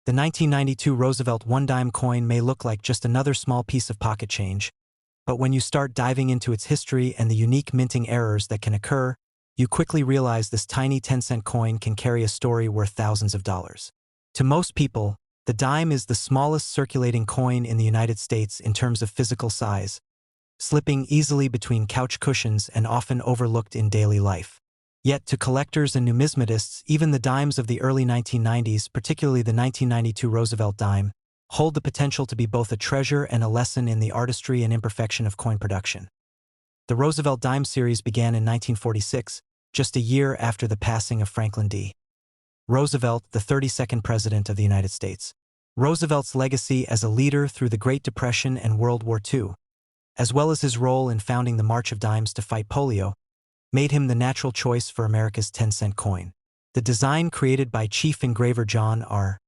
The 1992 Roosevelt one-dime coin may look like just another small piece of pocket change, but when you start diving into its history and the unique minting errors that can occur, you quickly realize this tiny 10-cent coin can carry a story worth thousands of dollars. To most people, the dime is the smallest circulating coin in the United States in terms of physical size, slipping easily between couch cushions and often overlooked in daily life. Yet to collectors and numismatists, even the dimes of the early 1990s, particularly the 1992 Roosevelt dime, hold the potential to be both a treasure and a lesson in the artistry and imperfection of coin production. The Roosevelt dime series began in 1946, just a year after the passing of Franklin D. Roosevelt, the 32nd President of the United States. Roosevelt's legacy as a leader through the Great Depression and World War II, as well as his role in founding the March of Dimes to fight polio, made him the natural choice for America's 10-cent coin. The design created by chief engraver John R.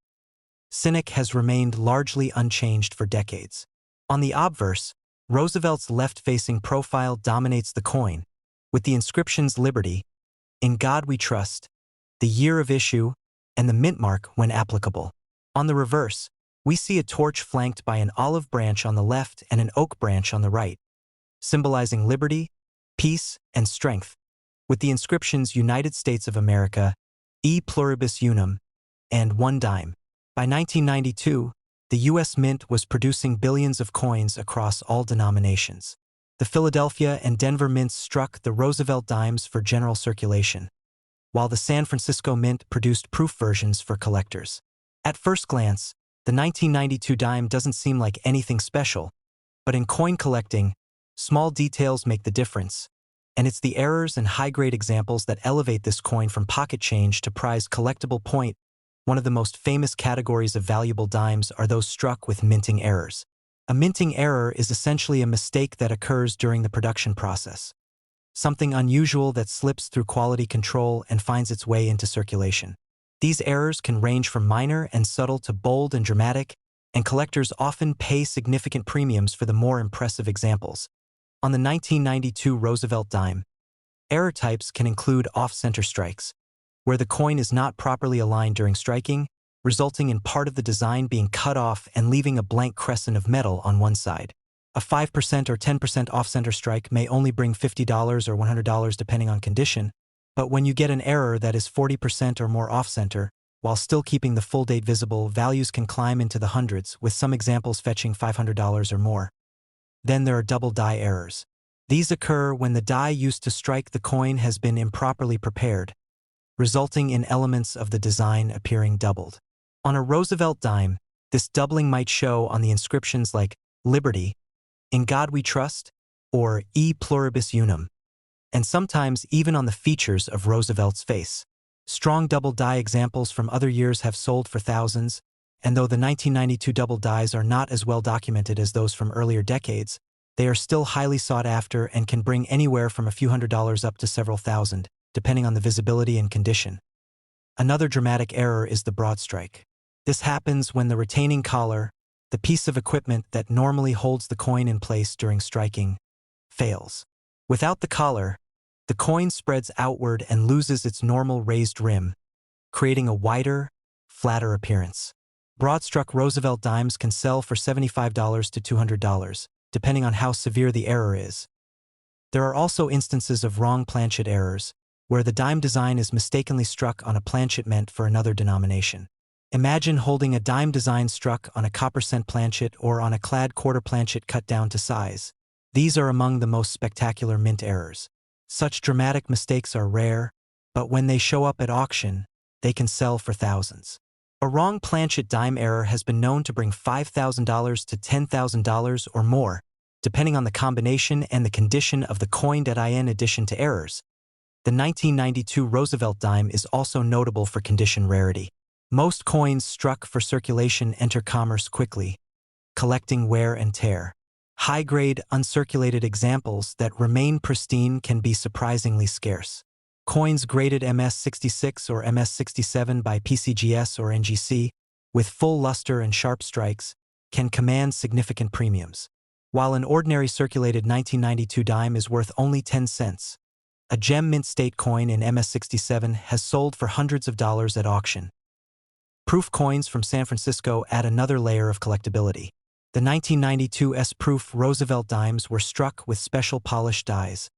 Sinek has remained largely unchanged for decades. On the obverse, Roosevelt's left-facing profile dominates the coin, with the inscriptions Liberty, In God We Trust, the year of issue, and the mint mark when applicable. On the reverse, we see a torch flanked by an olive branch on the left and an oak branch on the right, symbolizing liberty, peace, and strength, with the inscriptions United States of America, E Pluribus Unum, and one dime. By 1992, the U.S. Mint was producing billions of coins across all denominations. The Philadelphia and Denver mints struck the Roosevelt dimes for general circulation, while the San Francisco Mint produced proof versions for collectors. At first glance, the 1992 dime doesn't seem like anything special, but in coin collecting, small details make the difference, and it's the errors and high-grade examples that elevate this coin from pocket change to prized collectible point. One of the most famous categories of valuable dimes are those struck with minting errors. A minting error is essentially a mistake that occurs during the production process, something unusual that slips through quality control and finds its way into circulation. These errors can range from minor and subtle to bold and dramatic, and collectors often pay significant premiums for the more impressive examples. On the 1992 Roosevelt dime, error types can include off-center strikes, where the coin is not properly aligned during striking, resulting in part of the design being cut off and leaving a blank crescent of metal on one side. A 5% or 10% off-center strike may only bring $50 or $100 depending on condition, but when you get an error that is 40% or more off-center, while still keeping the full date visible, values can climb into the hundreds, with some examples fetching $500 or more. Then there are double die errors. These occur when the die used to strike the coin has been improperly prepared, resulting in elements of the design appearing doubled. On a Roosevelt dime, this doubling might show on the inscriptions like Liberty, In God We Trust, or E Pluribus Unum, and sometimes even on the features of Roosevelt's face. Strong double die examples from other years have sold for thousands, and though the 1992 double dies are not as well documented as those from earlier decades, they are still highly sought after and can bring anywhere from a few $100s up to several thousand, depending on the visibility and condition. Another dramatic error is the broad strike. This happens when the retaining collar, the piece of equipment that normally holds the coin in place during striking, fails. Without the collar, the coin spreads outward and loses its normal raised rim, creating a wider, flatter appearance. Broad-struck Roosevelt dimes can sell for $75 to $200, depending on how severe the error is. There are also instances of wrong planchet errors, where the dime design is mistakenly struck on a planchet meant for another denomination. Imagine holding a dime design struck on a copper cent planchet or on a clad quarter planchet cut down to size. These are among the most spectacular mint errors. Such dramatic mistakes are rare, but when they show up at auction, they can sell for thousands. A wrong planchet dime error has been known to bring $5,000 to $10,000 or more, depending on the combination and the condition of the coin. In addition to errors, the 1992 Roosevelt dime is also notable for condition rarity. Most coins struck for circulation enter commerce quickly, collecting wear and tear. High-grade, uncirculated examples that remain pristine can be surprisingly scarce. Coins graded MS66 or MS67 by PCGS or NGC, with full luster and sharp strikes, can command significant premiums. While an ordinary circulated 1992 dime is worth only 10 cents, a gem mint state coin in MS67 has sold for hundreds of dollars at auction. Proof coins from San Francisco add another layer of collectability. The 1992 S-proof Roosevelt dimes were struck with special polished dies,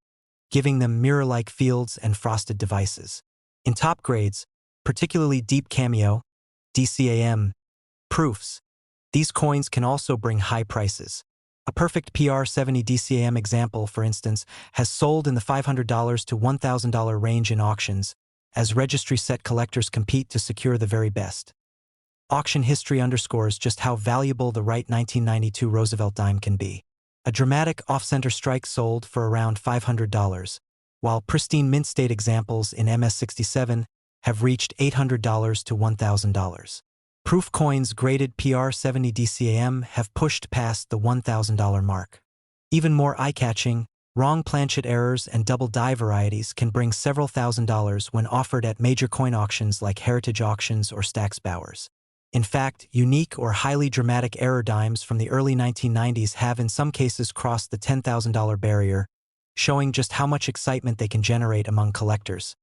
giving them mirror-like fields and frosted devices. In top grades, particularly deep cameo, DCAM, proofs, these coins can also bring high prices. A perfect PR70 DCAM example, for instance, has sold in the $500 to $1,000 range in auctions, as registry set collectors compete to secure the very best. Auction history underscores just how valuable the right 1992 Roosevelt dime can be. A dramatic off-center strike sold for around $500, while pristine mint state examples in MS67 have reached $800 to $1,000. Proof coins graded PR70 DCAM have pushed past the $1,000 mark. Even more eye-catching, wrong planchet errors and double die varieties can bring several $1,000s when offered at major coin auctions like Heritage Auctions or Stack's Bowers. In fact, unique or highly dramatic error dimes from the early 1990s have in some cases crossed the $10,000 barrier, showing just how much excitement they can generate among collectors.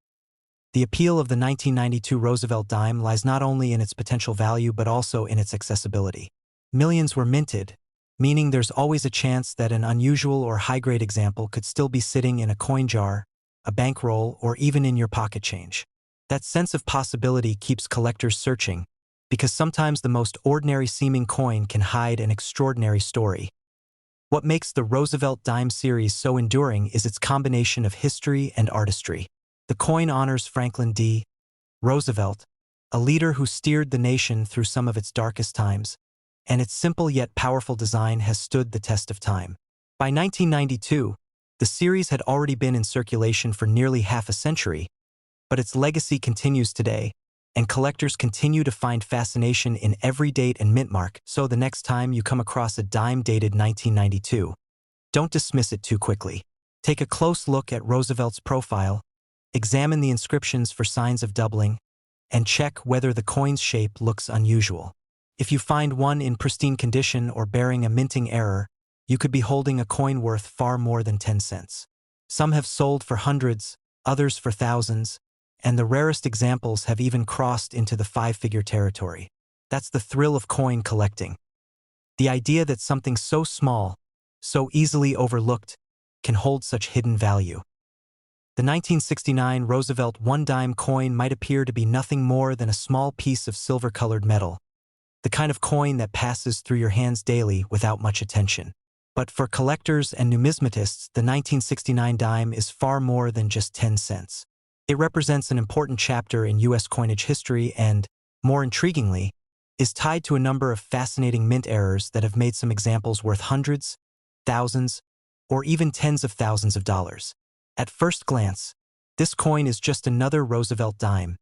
The appeal of the 1992 Roosevelt dime lies not only in its potential value but also in its accessibility. Millions were minted, meaning there's always a chance that an unusual or high-grade example could still be sitting in a coin jar, a bankroll, or even in your pocket change. That sense of possibility keeps collectors searching, because sometimes the most ordinary-seeming coin can hide an extraordinary story. What makes the Roosevelt dime series so enduring is its combination of history and artistry. The coin honors Franklin D. Roosevelt, a leader who steered the nation through some of its darkest times, and its simple yet powerful design has stood the test of time. By 1992, the series had already been in circulation for nearly half a century, but its legacy continues today, and collectors continue to find fascination in every date and mint mark. So the next time you come across a dime dated 1992, don't dismiss it too quickly. Take a close look at Roosevelt's profile, examine the inscriptions for signs of doubling, and check whether the coin's shape looks unusual. If you find one in pristine condition or bearing a minting error, you could be holding a coin worth far more than 10 cents. Some have sold for hundreds, others for thousands, and the rarest examples have even crossed into the five-figure territory. That's the thrill of coin collecting. The idea that something so small, so easily overlooked, can hold such hidden value. The 1969 Roosevelt one-dime coin might appear to be nothing more than a small piece of silver-colored metal, the kind of coin that passes through your hands daily without much attention. But for collectors and numismatists, the 1969 dime is far more than just 10 cents. It represents an important chapter in U.S. coinage history and, more intriguingly, is tied to a number of fascinating mint errors that have made some examples worth hundreds, thousands, or even tens of thousands of dollars. At first glance, this coin is just another Roosevelt dime,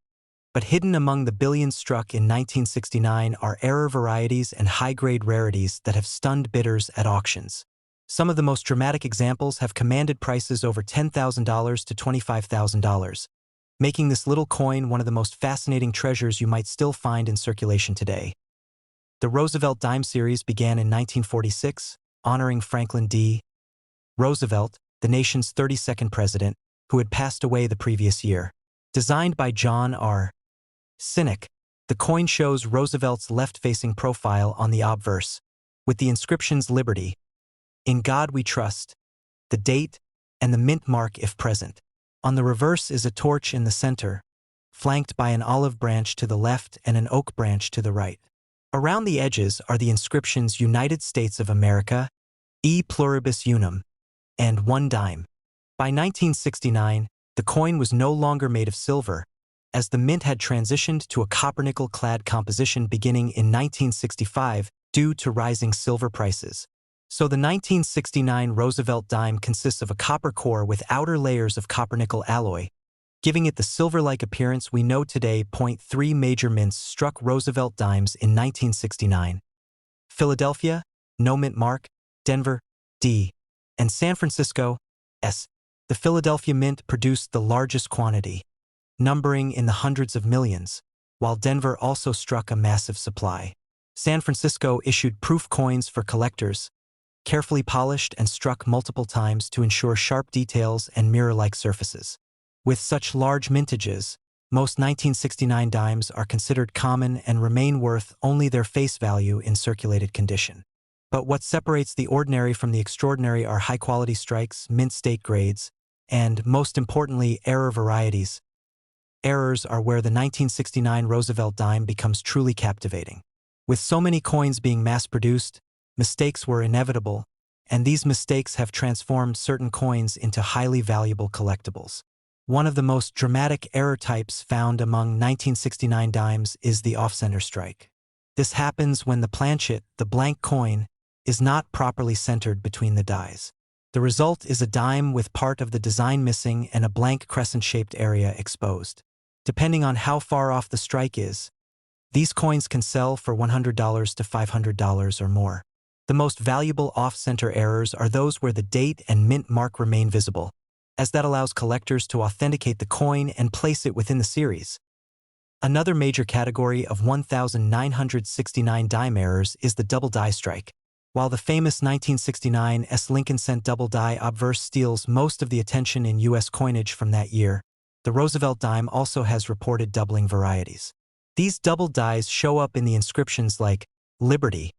but hidden among the billions struck in 1969 are error varieties and high-grade rarities that have stunned bidders at auctions. Some of the most dramatic examples have commanded prices over $10,000 to $25,000, making this little coin one of the most fascinating treasures you might still find in circulation today. The Roosevelt dime series began in 1946, honoring Franklin D. Roosevelt, the nation's 32nd president, who had passed away the previous year. Designed by John R. Sinek, the coin shows Roosevelt's left-facing profile on the obverse, with the inscriptions Liberty, In God We Trust, the date, and the mint mark if present. On the reverse is a torch in the center, flanked by an olive branch to the left and an oak branch to the right. Around the edges are the inscriptions United States of America, E Pluribus Unum, and one dime. By 1969, the coin was no longer made of silver, as the mint had transitioned to a copper-nickel-clad composition beginning in 1965 due to rising silver prices. So the 1969 Roosevelt dime consists of a copper core with outer layers of copper-nickel alloy, giving it the silver-like appearance we know today. 3 major mints struck Roosevelt dimes in 1969. Philadelphia, no mint mark, Denver, D, and San Francisco, S. The Philadelphia Mint produced the largest quantity, numbering in the hundreds of millions, while Denver also struck a massive supply. San Francisco issued proof coins for collectors, carefully polished and struck multiple times to ensure sharp details and mirror-like surfaces. With such large mintages, Most 1969 dimes are considered common and remain worth only their face value in circulated condition. But what separates the ordinary from the extraordinary are high-quality strikes, mint state grades, and, most importantly, error varieties. Errors are where the 1969 Roosevelt dime becomes truly captivating. With so many coins being mass-produced, mistakes were inevitable, and these mistakes have transformed certain coins into highly valuable collectibles. One of the most dramatic error types found among 1969 dimes is the off-center strike. This happens when the planchet, the blank coin, is not properly centered between the dies. The result is a dime with part of the design missing and a blank crescent-shaped area exposed. Depending on how far off the strike is, these coins can sell for $100 to $500 or more. The most valuable off-center errors are those where the date and mint mark remain visible, as that allows collectors to authenticate the coin and place it within the series. Another major category of 1969 dime errors is the double die strike. While the famous 1969 Lincoln cent double die obverse steals most of the attention in U.S. coinage from that year, the Roosevelt dime also has reported doubling varieties. These double dies show up in the inscriptions like Liberty,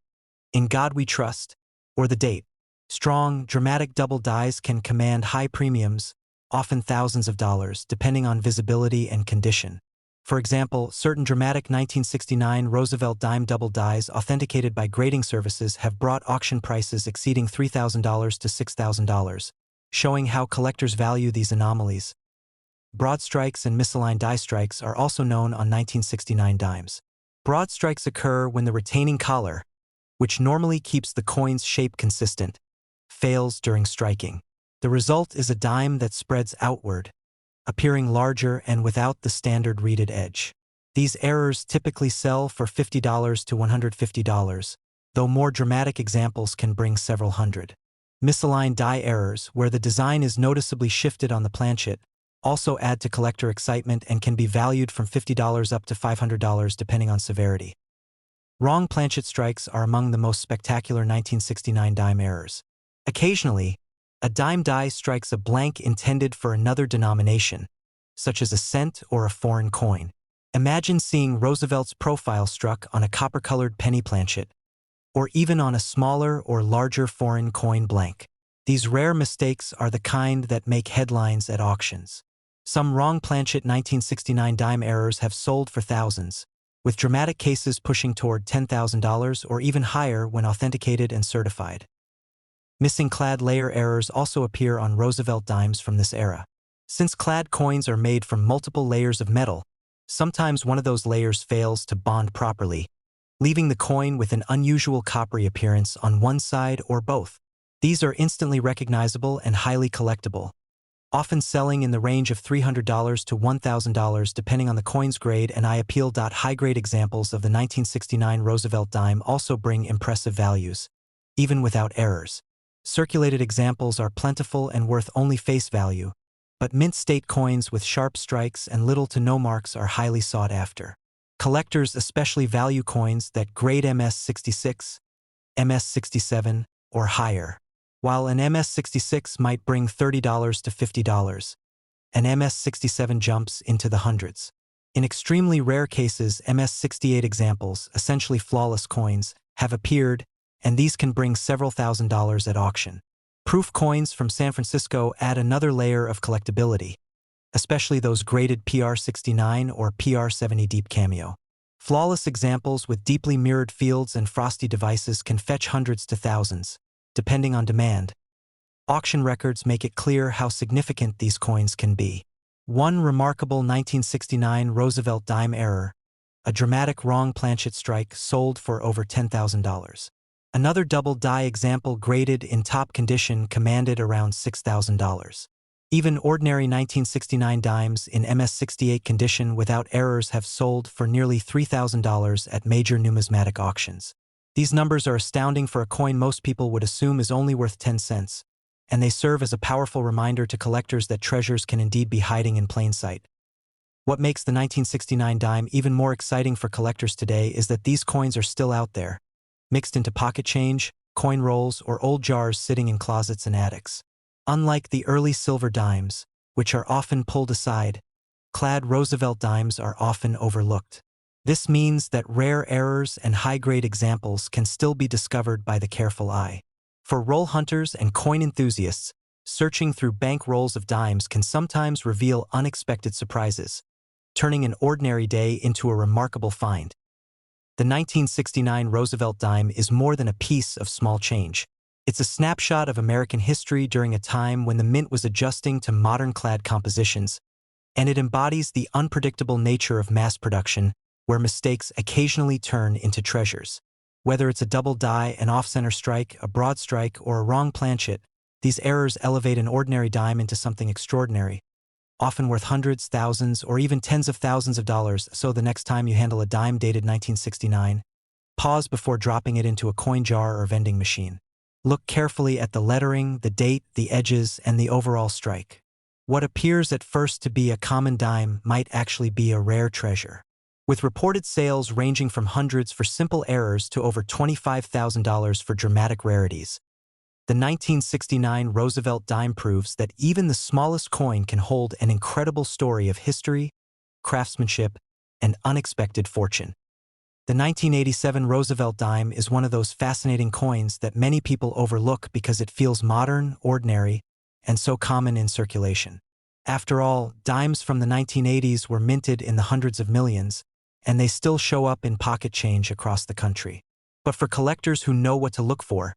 In God We Trust, or the date. Strong, dramatic double dies can command high premiums, often thousands of dollars, depending on visibility and condition. For example, certain dramatic 1969 Roosevelt dime double dies authenticated by grading services have brought auction prices exceeding $3,000 to $6,000, showing how collectors value these anomalies. Broad strikes and misaligned die strikes are also known on 1969 dimes. Broad strikes occur when the retaining collar, which normally keeps the coin's shape consistent, fails during striking. The result is a dime that spreads outward, appearing larger and without the standard reeded edge. These errors typically sell for $50 to $150, though more dramatic examples can bring several hundred. Misaligned die errors, where the design is noticeably shifted on the planchet, also add to collector excitement and can be valued from $50 up to $500 depending on severity. Wrong planchet strikes are among the most spectacular 1969 dime errors. Occasionally, a dime die strikes a blank intended for another denomination, such as a cent or a foreign coin. Imagine seeing Roosevelt's profile struck on a copper-colored penny planchet, or even on a smaller or larger foreign coin blank. These rare mistakes are the kind that make headlines at auctions. Some wrong planchet 1969 dime errors have sold for thousands, with dramatic cases pushing toward $10,000 or even higher when authenticated and certified. Missing clad layer errors also appear on Roosevelt dimes from this era. Since clad coins are made from multiple layers of metal, sometimes one of those layers fails to bond properly, leaving the coin with an unusual coppery appearance on one side or both. These are instantly recognizable and highly collectible, often selling in the range of $300 to $1,000 depending on the coin's grade, and high-grade examples of the 1969 Roosevelt dime also bring impressive values, even without errors. Circulated examples are plentiful and worth only face value, but mint state coins with sharp strikes and little to no marks are highly sought after. Collectors especially value coins that grade MS66, MS67, or higher. While an MS66 might bring $30 to $50, an MS67 jumps into the hundreds. In extremely rare cases, MS68 examples, essentially flawless coins, have appeared, and these can bring several $1,000s at auction. Proof coins from San Francisco add another layer of collectability, especially those graded PR69 or PR70 deep cameo. Flawless examples with deeply mirrored fields and frosty devices can fetch hundreds to thousands, depending on demand. Auction records make it clear how significant these coins can be. One remarkable 1969 Roosevelt dime error, a dramatic wrong planchet strike, sold for over $10,000. Another double die example graded in top condition commanded around $6,000. Even ordinary 1969 dimes in MS68 condition without errors have sold for nearly $3,000 at major numismatic auctions. These numbers are astounding for a coin most people would assume is only worth 10 cents, and they serve as a powerful reminder to collectors that treasures can indeed be hiding in plain sight. What makes the 1969 dime even more exciting for collectors today is that these coins are still out there, mixed into pocket change, coin rolls, or old jars sitting in closets and attics. Unlike the early silver dimes, which are often pulled aside, clad Roosevelt dimes are often overlooked. This means that rare errors and high-grade examples can still be discovered by the careful eye. For roll hunters and coin enthusiasts, searching through bank rolls of dimes can sometimes reveal unexpected surprises, turning an ordinary day into a remarkable find. The 1969 Roosevelt dime is more than a piece of small change. It's a snapshot of American history during a time when the mint was adjusting to modern clad compositions, and it embodies the unpredictable nature of mass production, where mistakes occasionally turn into treasures. Whether it's a double die, an off-center strike, a broad strike, or a wrong planchet, these errors elevate an ordinary dime into something extraordinary, often worth hundreds, thousands, or even tens of thousands of dollars. So the next time you handle a dime dated 1969, pause before dropping it into a coin jar or vending machine. Look carefully at the lettering, the date, the edges, and the overall strike. What appears at first to be a common dime might actually be a rare treasure. With reported sales ranging from hundreds for simple errors to over $25,000 for dramatic rarities, the 1969 Roosevelt dime proves that even the smallest coin can hold an incredible story of history, craftsmanship, and unexpected fortune. The 1987 Roosevelt dime is one of those fascinating coins that many people overlook because it feels modern, ordinary, and so common in circulation. After all, dimes from the 1980s were minted in the hundreds of millions, and they still show up in pocket change across the country. But for collectors who know what to look for,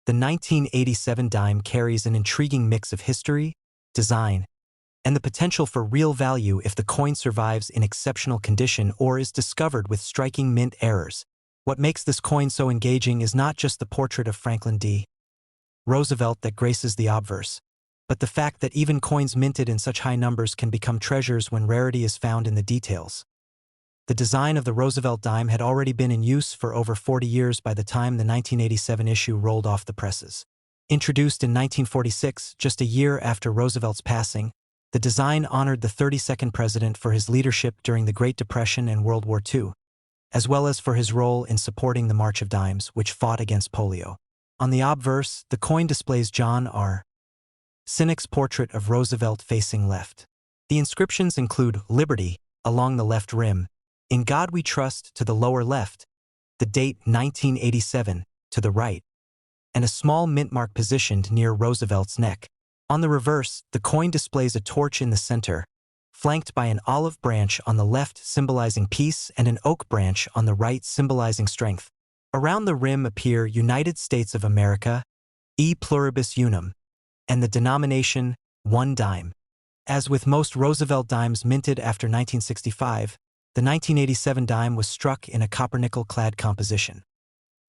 the 1987 dime carries an intriguing mix of history, design, and the potential for real value if the coin survives in exceptional condition or is discovered with striking mint errors. What makes this coin so engaging is not just the portrait of Franklin D. Roosevelt that graces the obverse, but the fact that even coins minted in such high numbers can become treasures when rarity is found in the details. The design of the Roosevelt dime had already been in use for over 40 years by the time the 1987 issue rolled off the presses. Introduced in 1946, just a year after Roosevelt's passing, the design honored the 32nd president for his leadership during the Great Depression and World War II, as well as for his role in supporting the March of Dimes, which fought against polio. On the obverse, the coin displays John R. Sinek's portrait of Roosevelt facing left. The inscriptions include Liberty along the left rim, In God We Trust to the lower left, the date 1987 to the right, and a small mint mark positioned near Roosevelt's neck. On the reverse, the coin displays a torch in the center, flanked by an olive branch on the left symbolizing peace and an oak branch on the right symbolizing strength. Around the rim appear United States of America, E pluribus unum, and the denomination, 1 dime. As with most Roosevelt dimes minted after 1965, the 1987 dime was struck in a copper-nickel-clad composition.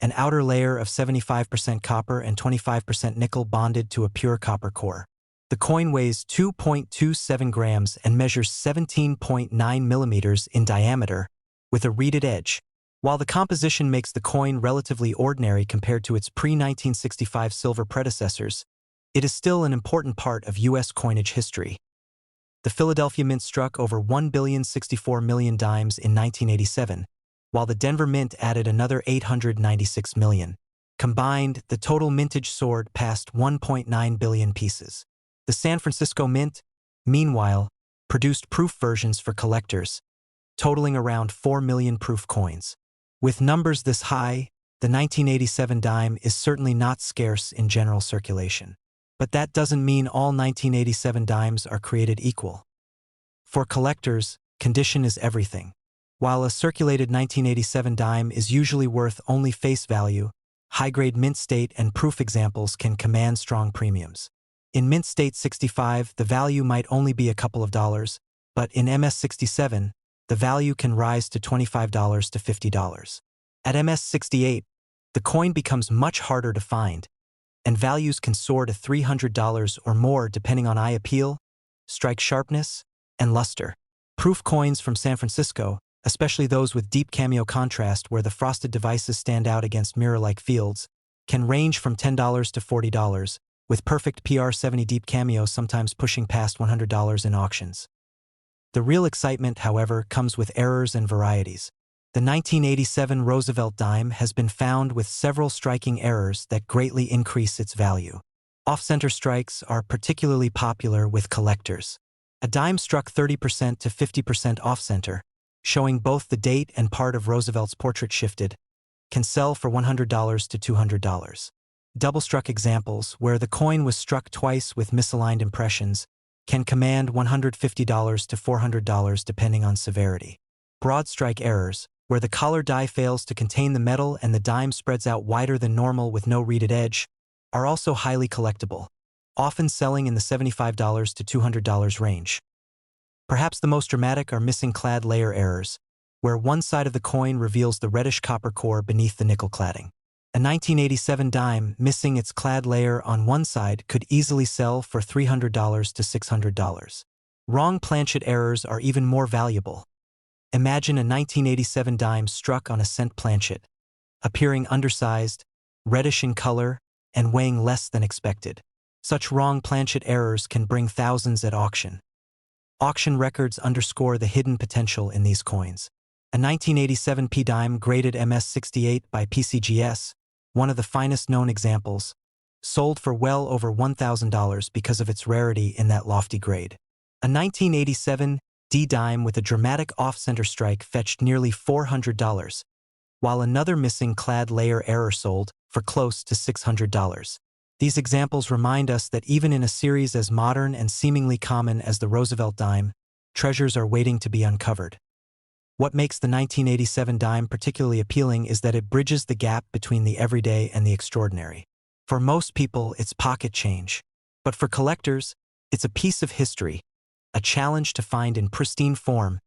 An outer layer of 75% copper and 25% nickel bonded to a pure copper core. The coin weighs 2.27 grams and measures 17.9 millimeters in diameter, with a reeded edge. While the composition makes the coin relatively ordinary compared to its pre-1965 silver predecessors, it is still an important part of U.S. coinage history. The Philadelphia Mint struck over 1,064,000,000 dimes in 1987, while the Denver Mint added another 896 million. Combined, the total mintage soared past 1.9 billion pieces. The San Francisco Mint, meanwhile, produced proof versions for collectors, totaling around 4 million proof coins. With numbers this high, the 1987 dime is certainly not scarce in general circulation. But that doesn't mean all 1987 dimes are created equal. For collectors, condition is everything. While a circulated 1987 dime is usually worth only face value, high-grade mint state and proof examples can command strong premiums. In mint state 65, the value might only be a couple of dollars, but in MS 67, the value can rise to $25 to $50. At MS 68, the coin becomes much harder to find, and values can soar to $300 or more depending on eye appeal, strike sharpness, and luster. Proof coins from San Francisco, especially those with deep cameo contrast where the frosted devices stand out against mirror-like fields, can range from $10 to $40, with perfect PR70 deep cameo sometimes pushing past $100 in auctions. The real excitement, however, comes with errors and varieties. The 1987 Roosevelt dime has been found with several striking errors that greatly increase its value. Off-center strikes are particularly popular with collectors. A dime struck 30% to 50% off-center, showing both the date and part of Roosevelt's portrait shifted, can sell for $100 to $200. Double-struck examples, where the coin was struck twice with misaligned impressions, can command $150 to $400 depending on severity. Broad strike errors, where the collar die fails to contain the metal and the dime spreads out wider than normal with no reeded edge, are also highly collectible, often selling in the $75 to $200 range. Perhaps the most dramatic are missing clad layer errors, where one side of the coin reveals the reddish copper core beneath the nickel cladding. A 1987 dime missing its clad layer on one side could easily sell for $300 to $600. Wrong planchet errors are even more valuable. Imagine a 1987 dime struck on a cent planchet, appearing undersized, reddish in color, and weighing less than expected. Such wrong planchet errors can bring thousands at auction. Auction records underscore the hidden potential in these coins. A 1987 P dime graded MS68 by PCGS, one of the finest known examples, sold for well over $1,000 because of its rarity in that lofty grade. A 1987 D dime with a dramatic off-center strike fetched nearly $400, while another missing clad layer error sold for close to $600. These examples remind us that even in a series as modern and seemingly common as the Roosevelt dime, treasures are waiting to be uncovered. What makes the 1987 dime particularly appealing is that it bridges the gap between the everyday and the extraordinary. For most people, it's pocket change. But for collectors, it's a piece of history, a challenge to find in pristine form,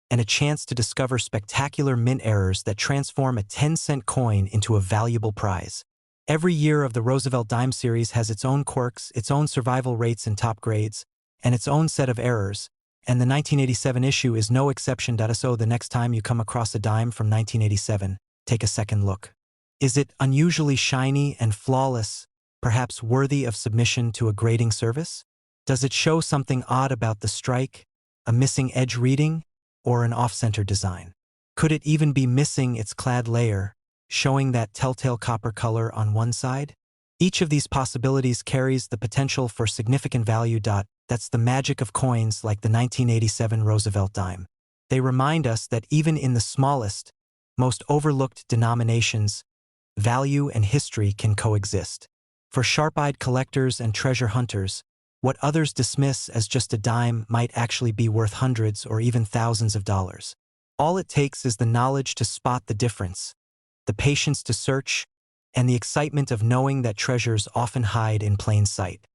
and a chance to discover spectacular mint errors that transform a 10-cent coin into a valuable prize. Every year of the Roosevelt dime series has its own quirks, its own survival rates and top grades, and its own set of errors, and the 1987 issue is no exception. So the next time you come across a dime from 1987, take a second look. Is it unusually shiny and flawless, perhaps worthy of submission to a grading service? Does it show something odd about the strike, a missing edge reading, or an off-center design? Could it even be missing its clad layer, showing that telltale copper color on one side? Each of these possibilities carries the potential for significant value. That's the magic of coins like the 1987 Roosevelt dime. They remind us that even in the smallest, most overlooked denominations, value and history can coexist. For sharp-eyed collectors and treasure hunters, what others dismiss as just a dime might actually be worth hundreds or even thousands of dollars. All it takes is the knowledge to spot the difference, the patience to search, and the excitement of knowing that treasures often hide in plain sight.